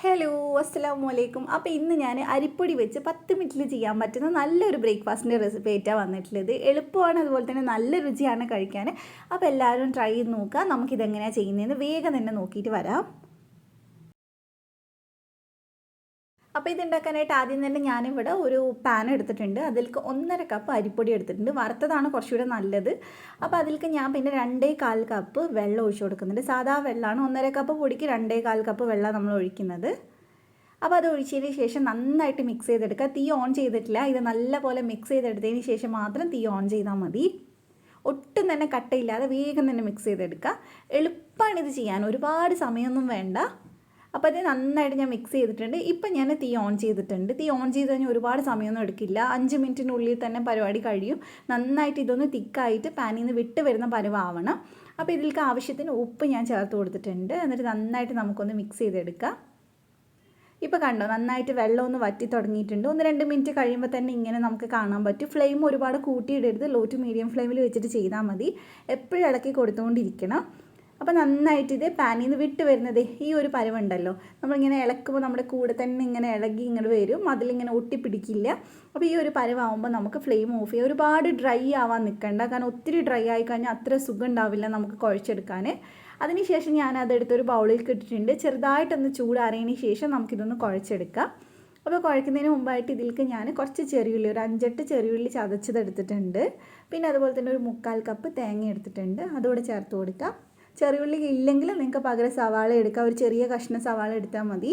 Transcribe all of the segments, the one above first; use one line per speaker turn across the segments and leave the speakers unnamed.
Hello അസ്സലാമു അലൈക്കും. അപ്പോൾ ഇന്ന് ഞാൻ അരിപ്പൊടി വെച്ച് 10 മിനിറ്റിൽ ചെയ്യാൻ പറ്റുന്ന നല്ലൊരു ബ്രേക്ക്ഫാസ്റ്റിൻ്റെ റെസിപ്പി ആയിട്ടാണ് വന്നിട്ടുള്ളത്. എളുപ്പമാണ്, അതുപോലെ തന്നെ നല്ല രുചിയാണ് കഴിക്കാൻ. അപ്പോൾ എല്ലാവരും ട്രൈ ചെയ്ത് നോക്കുക. നമുക്കിതെങ്ങനെയാണ് ചെയ്യുന്നതെന്ന് വേഗം തന്നെ നോക്കിയിട്ട് വരാം. അപ്പോൾ ഇതുണ്ടാക്കാനായിട്ട് ആദ്യം തന്നെ ഞാനിവിടെ ഒരു പാൻ എടുത്തിട്ടുണ്ട്. അതിലേക്ക് 1.5 കപ്പ് അരിപ്പൊടി എടുത്തിട്ടുണ്ട്. വറുത്തതാണ് കുറച്ചുകൂടെ നല്ലത്. അപ്പോൾ അതിലേക്ക് ഞാൻ പിന്നെ 2.25 കപ്പ് വെള്ളം ഒഴിച്ചു കൊടുക്കുന്നുണ്ട്. സാധാ വെള്ളമാണ്. 1.5 കപ്പ് പൊടിക്ക് 2.25 കപ്പ് വെള്ളം നമ്മൾ ഒഴിക്കുന്നത്. അപ്പോൾ അത് ഒഴിച്ചതിന് ശേഷം നന്നായിട്ട് മിക്സ് ചെയ്തെടുക്കുക. തീ ഓൺ ചെയ്തിട്ടില്ല. ഇത് നല്ലപോലെ മിക്സ് ചെയ്തെടുത്തതിന് ശേഷം മാത്രം തീ ഓൺ ചെയ്താൽ മതി. ഒട്ടും തന്നെ കട്ടയില്ലാതെ വേഗം തന്നെ മിക്സ് ചെയ്തെടുക്കുക. എളുപ്പമാണ് ഇത് ചെയ്യാൻ, ഒരുപാട് സമയമൊന്നും വേണ്ട. അപ്പോൾ അത് നന്നായിട്ട് ഞാൻ മിക്സ് ചെയ്തിട്ടുണ്ട്. ഇപ്പം ഞാൻ തീ ഓൺ ചെയ്തിട്ടുണ്ട്. തീ ഓൺ ചെയ്ത് കഴിഞ്ഞാൽ ഒരുപാട് സമയമൊന്നും എടുക്കില്ല. 5 മിനിറ്റിനുള്ളിൽ തന്നെ പരിപാടി കഴിയും. നന്നായിട്ട് ഇതൊന്ന് തിക്കായിട്ട് പാനിൽ നിന്ന് വിട്ട് വരുന്ന പരുവാവണം. അപ്പോൾ ഇതിലേക്ക് ആവശ്യത്തിന് ഉപ്പ് ഞാൻ ചേർത്ത് കൊടുത്തിട്ടുണ്ട്. എന്നിട്ട് നന്നായിട്ട് നമുക്കൊന്ന് മിക്സ് ചെയ്തെടുക്കാം. ഇപ്പോൾ കണ്ടോ, നന്നായിട്ട് വെള്ളം ഒന്ന് വറ്റി തുടങ്ങിയിട്ടുണ്ട്. 1-2 മിനിറ്റ് കഴിയുമ്പോൾ തന്നെ ഇങ്ങനെ നമുക്ക് കാണാൻ പറ്റും. ഫ്ലെയിം ഒരുപാട് കൂട്ടിയിടരുത്. ലോ ടു മീഡിയം ഫ്ലെയിമിൽ വെച്ചിട്ട് ചെയ്താൽ മതി. എപ്പോഴും ഇളക്കി കൊടുത്തുകൊണ്ടിരിക്കണം. അപ്പോൾ നന്നായിട്ട് ഇത് പാനിൽ നിന്ന് വിട്ട് വരുന്നത് ഈ ഒരു പരുവുണ്ടല്ലോ, നമ്മളിങ്ങനെ ഇളക്കുമ്പോൾ നമ്മുടെ കൂടെ തന്നെ ഇങ്ങനെ ഇളകി ഇങ്ങനെ വരും. അതിലിങ്ങനെ ഒട്ടിപ്പിടിക്കില്ല. അപ്പോൾ ഈ ഒരു പരുവാകുമ്പോൾ നമുക്ക് ഫ്ലെയിം ഓഫ് ചെയ്യാം. ഒരുപാട് ഡ്രൈ ആവാൻ നിൽക്കണ്ട, കാരണം ഒത്തിരി ഡ്രൈ ആയി കഴിഞ്ഞാൽ അത്ര സുഖം ഉണ്ടാവില്ല നമുക്ക് കുഴച്ചെടുക്കാൻ. അതിനുശേഷം ഞാൻ അതെടുത്തൊരു ബൗളിൽ ഇട്ടിട്ടുണ്ട്. ചെറുതായിട്ടൊന്ന് ചൂടാറിയതിന് ശേഷം നമുക്കിതൊന്ന് കുഴച്ചെടുക്കാം. അപ്പോൾ കുഴക്കുന്നതിന് മുമ്പായിട്ട് ഇതിലേക്ക് ഞാൻ കുറച്ച് ചെറിയുള്ളി, ഒരു 5-8 ചെറിയുള്ളി ചതച്ചതെടുത്തിട്ടുണ്ട്. പിന്നെ അതുപോലെ തന്നെ ഒരു 1/4 കപ്പ് തേങ്ങ എടുത്തിട്ടുണ്ട്. അതോടെ ചേർത്ത് കൊടുക്കാം. ചെറിയുള്ളി ഇല്ലെങ്കിൽ നിങ്ങൾക്ക് പകരം സവാള എടുക്കാം. ഒരു ചെറിയ കഷ്ണം സവാള എടുത്താൽ മതി.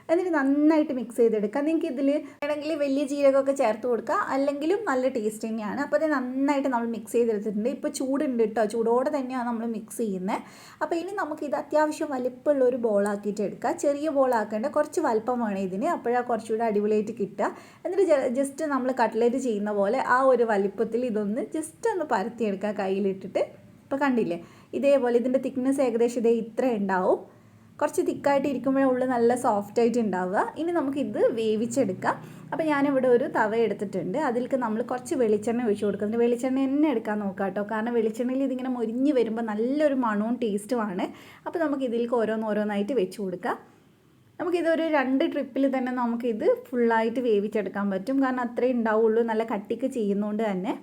എന്നിട്ട് നന്നായിട്ട് മിക്സ് ചെയ്തെടുക്കാം. നിങ്ങൾക്ക് ഇതിൽ വേണമെങ്കിൽ വലിയ ജീരകമൊക്കെ ചേർത്ത് കൊടുക്കുക, അല്ലെങ്കിലും നല്ല ടേസ്റ്റ് തന്നെയാണ്. അപ്പോൾ അത് നന്നായിട്ട് നമ്മൾ മിക്സ് ചെയ്തെടുത്തിട്ടുണ്ട്. ഇപ്പോൾ ചൂടുണ്ട് കേട്ടോ, ചൂടോടെ തന്നെയാണ് നമ്മൾ മിക്സ് ചെയ്യുന്നത്. അപ്പോൾ ഇനി നമുക്കിത് അത്യാവശ്യം വലിപ്പമുള്ള ഒരു ബോളാക്കിയിട്ട് എടുക്കാം. ചെറിയ ബോളാക്കേണ്ട, കുറച്ച് വലിപ്പം വേണം ഇതിന്, അപ്പോഴാണ് കുറച്ചുകൂടെ അടിപൊളിയായിട്ട് കിട്ടുക. എന്നിട്ട് ജസ്റ്റ് നമ്മൾ കട്ട്ലേറ്റ് ചെയ്യുന്ന പോലെ ആ ഒരു വലിപ്പത്തിൽ ഇതൊന്ന് ജസ്റ്റ് ഒന്ന് പരത്തിയെടുക്കുക കയ്യിലിട്ടിട്ട്. ഇപ്പോൾ കണ്ടില്ലേ, ഇതേപോലെ ഇതിൻ്റെ തിക്നെസ് ഏകദേശം ഇത്ര ഉണ്ടാവും. കുറച്ച് തിക്കായിട്ട് ഇരിക്കുമ്പോഴേ ഉള്ളു നല്ല സോഫ്റ്റായിട്ട് ഉണ്ടാവുക. ഇനി നമുക്കിത് വേവിച്ചെടുക്കാം. അപ്പോൾ ഞാനിവിടെ ഒരു തവ എടുത്തിട്ടുണ്ട്. അതിലേക്ക് നമ്മൾ കുറച്ച് വെളിച്ചെണ്ണ ഒഴിച്ച് കൊടുക്കുന്നുണ്ട്. വെളിച്ചെണ്ണ തന്നെ എടുക്കാൻ നോക്കാം കേട്ടോ, കാരണം വെളിച്ചെണ്ണയിൽ ഇതിങ്ങനെ മൊരിഞ്ഞ് വരുമ്പോൾ നല്ലൊരു മണവും ടേസ്റ്റുമാണ്. അപ്പോൾ നമുക്ക് ഇതിലേക്ക് ഓരോന്നായിട്ട് വെച്ച് കൊടുക്കാം. നമുക്കിതൊരു 2 ട്രിപ്പിൽ തന്നെ നമുക്കിത് ഫുള്ളായിട്ട് വേവിച്ചെടുക്കാൻ പറ്റും, കാരണം അത്രയും ഉണ്ടാവുള്ളൂ, നല്ല കട്ടിക്ക് ചെയ്യുന്നതുകൊണ്ട് തന്നെ.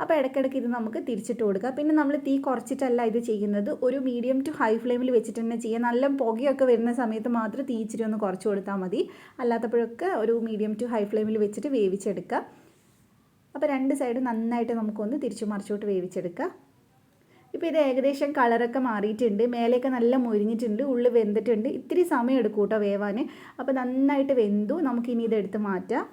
അപ്പോൾ ഇടയ്ക്കിടയ്ക്ക് ഇത് നമുക്ക് തിരിച്ചിട്ട് കൊടുക്കുക. പിന്നെ നമ്മൾ തീ കുറച്ചിട്ടല്ല ഇത് ചെയ്യുന്നത്, ഒരു മീഡിയം ടു ഹൈ ഫ്ലെയിമിൽ വെച്ചിട്ട് തന്നെ ചെയ്യുക. നല്ല പുകയൊക്കെ വരുന്ന സമയത്ത് മാത്രം തീ ഇച്ചിരി ഒന്ന് കുറച്ച് കൊടുത്താൽ മതി. അല്ലാത്തപ്പോഴൊക്കെ ഒരു മീഡിയം ടു ഹൈ ഫ്ലെയിമിൽ വെച്ചിട്ട് വേവിച്ചെടുക്കുക. അപ്പോൾ 2 സൈഡ് നന്നായിട്ട് നമുക്കൊന്ന് തിരിച്ചു മറിച്ചോട്ട് വേവിച്ചെടുക്കുക. ഇപ്പോൾ ഇത് ഏകദേശം കളറൊക്കെ മാറിയിട്ടുണ്ട്, മേലെയൊക്കെ നല്ല മൊരിഞ്ഞിട്ടുണ്ട്, ഉള്ളിൽ വെന്തിട്ടുണ്ട്. ഇത്തിരി സമയം എടുക്കും കേട്ടോ വേവാൻ. അപ്പോൾ നന്നായിട്ട് വെന്തു. നമുക്കിനി ഇതെടുത്ത് മാറ്റാം.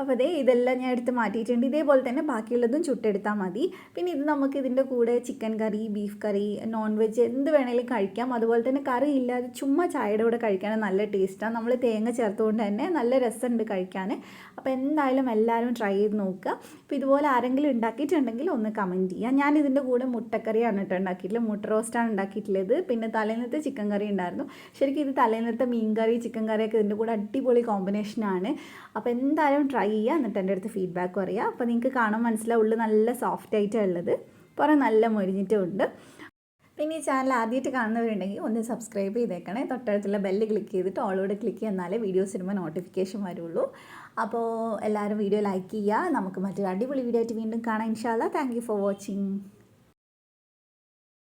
അപ്പോൾ ഇതെല്ലാം ഞാൻ എടുത്ത് മാറ്റിയിട്ടുണ്ട്. ഇതേപോലെ തന്നെ ബാക്കിയുള്ളതും ചുട്ടെടുത്താൽ മതി. പിന്നെ ഇത് നമുക്ക് ഇതിൻ്റെ കൂടെ ചിക്കൻ കറി, ബീഫ് കറി, നോൺ വെജ് എന്ത് വേണമെങ്കിലും കഴിക്കാം. അതുപോലെ തന്നെ കറി ഇല്ലാതെ ചുമ്മാ ചായയുടെ കൂടെ കഴിക്കാൻ നല്ല ടേസ്റ്റാണ്. നമ്മൾ തേങ്ങ ചേർത്തുകൊണ്ട് തന്നെ നല്ല രസമുണ്ട് കഴിക്കാൻ. അപ്പോൾ എന്തായാലും എല്ലാവരും ട്രൈ ചെയ്ത് നോക്കുക. അപ്പോൾ ഇതുപോലെ ആരെങ്കിലും ഉണ്ടാക്കിയിട്ടുണ്ടെങ്കിൽ ഒന്ന് കമൻറ്റ് ചെയ്യുക. ഞാൻ ഇതിൻ്റെ കൂടെ മുട്ടക്കറിയാണ് കേട്ടോ ഉണ്ടാക്കിയിട്ടുള്ളത്, മുട്ട റോസ്റ്റാണ് ഉണ്ടാക്കിയിട്ടുള്ളത്. പിന്നെ തലേന്നത്തെ ചിക്കൻ കറി ഉണ്ടായിരുന്നു. ശരിക്കും ഇത് തലേന്നത്തെ മീൻ കറി, ചിക്കൻ കറിയൊക്കെ ഇതിൻ്റെ കൂടെ അടിപൊളി കോമ്പിനേഷനാണ്. അപ്പോൾ എന്തായാലും ട്രൈ ചെയ്യുക, എന്നിട്ട് എൻ്റെ അടുത്ത് ഫീഡ്ബാക്ക് പറയുക. അപ്പോൾ നിങ്ങൾക്ക് കാണാൻ മനസ്സിലാവുള്ളൂ നല്ല സോഫ്റ്റ് ആയിട്ടാണ് ഉള്ളത്, പുറം നല്ല മൊരിഞ്ഞിട്ടും ഉണ്ട്. പിന്നെ ഈ ചാനൽ ആദ്യമായിട്ട് കാണുന്നവരുണ്ടെങ്കിൽ ഒന്ന് സബ്സ്ക്രൈബ് ചെയ്തേക്കണേ. തൊട്ടടുത്തുള്ള ബെല്ല് ക്ലിക്ക് ചെയ്തിട്ട് ഓളോട് ക്ലിക്ക് ചെയ്യാനാലേ വീഡിയോസ് ഇടുമ്പോൾ നോട്ടിഫിക്കേഷൻ വരുള്ളൂ. അപ്പോൾ എല്ലാവരും വീഡിയോ ലൈക്ക് ചെയ്യുക. നമുക്ക് മറ്റൊരു അടിപൊളി വീഡിയോ ആയിട്ട് വീണ്ടും കാണാം ഇൻഷാ അല്ലാ. Thank you for watching.